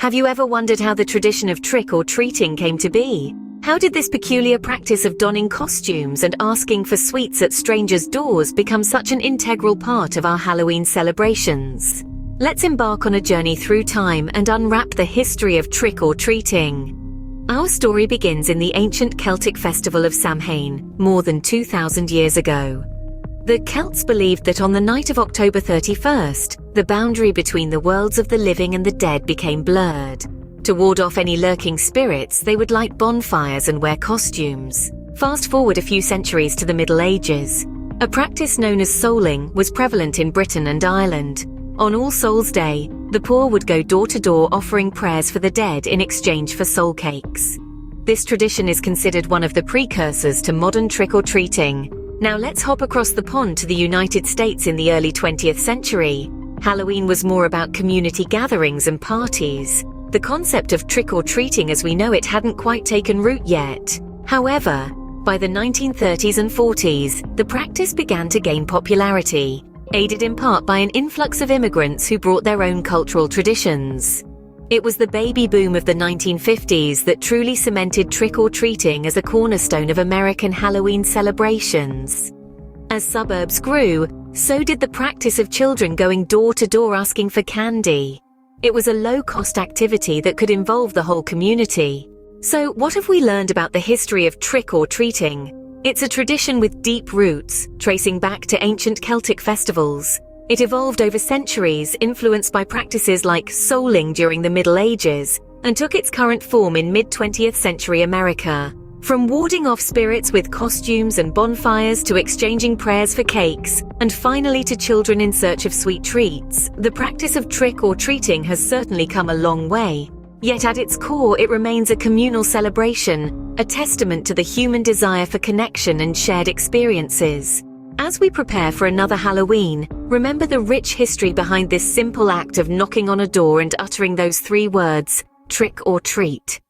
Have you ever wondered how the tradition of trick-or-treating came to be? How did this peculiar practice of donning costumes and asking for sweets at strangers' doors become such an integral part of our Halloween celebrations? Let's embark on a journey through time and unwrap the history of trick-or-treating. Our story begins in the ancient Celtic festival of Samhain, more than 2,000 years ago. The Celts believed that on the night of October 31st, the boundary between the worlds of the living and the dead became blurred. To ward off any lurking spirits, they would light bonfires and wear costumes. Fast forward a few centuries to the Middle Ages. A practice known as souling was prevalent in Britain and Ireland. On All Souls' Day, the poor would go door to door offering prayers for the dead in exchange for soul cakes. This tradition is considered one of the precursors to modern trick-or-treating. Now let's hop across the pond to the United States in the early 20th century. Halloween was more about community gatherings and parties. The concept of trick-or-treating as we know it hadn't quite taken root yet. However, by the 1930s and 40s, the practice began to gain popularity, aided in part by an influx of immigrants who brought their own cultural traditions. It was the baby boom of the 1950s that truly cemented trick-or-treating as a cornerstone of American Halloween celebrations. As suburbs grew, so did the practice of children going door to door asking for candy. It was a low-cost activity that could involve the whole community. So, what have we learned about the history of trick-or-treating? It's a tradition with deep roots, tracing back to ancient Celtic festivals. It evolved over centuries, influenced by practices like souling during the Middle Ages, and took its current form in mid-20th century America. From warding off spirits with costumes and bonfires to exchanging prayers for cakes, and finally to children in search of sweet treats, the practice of trick-or-treating has certainly come a long way. Yet at its core, it remains a communal celebration, a testament to the human desire for connection and shared experiences. As we prepare for another Halloween, remember the rich history behind this simple act of knocking on a door and uttering those three words, trick or treat.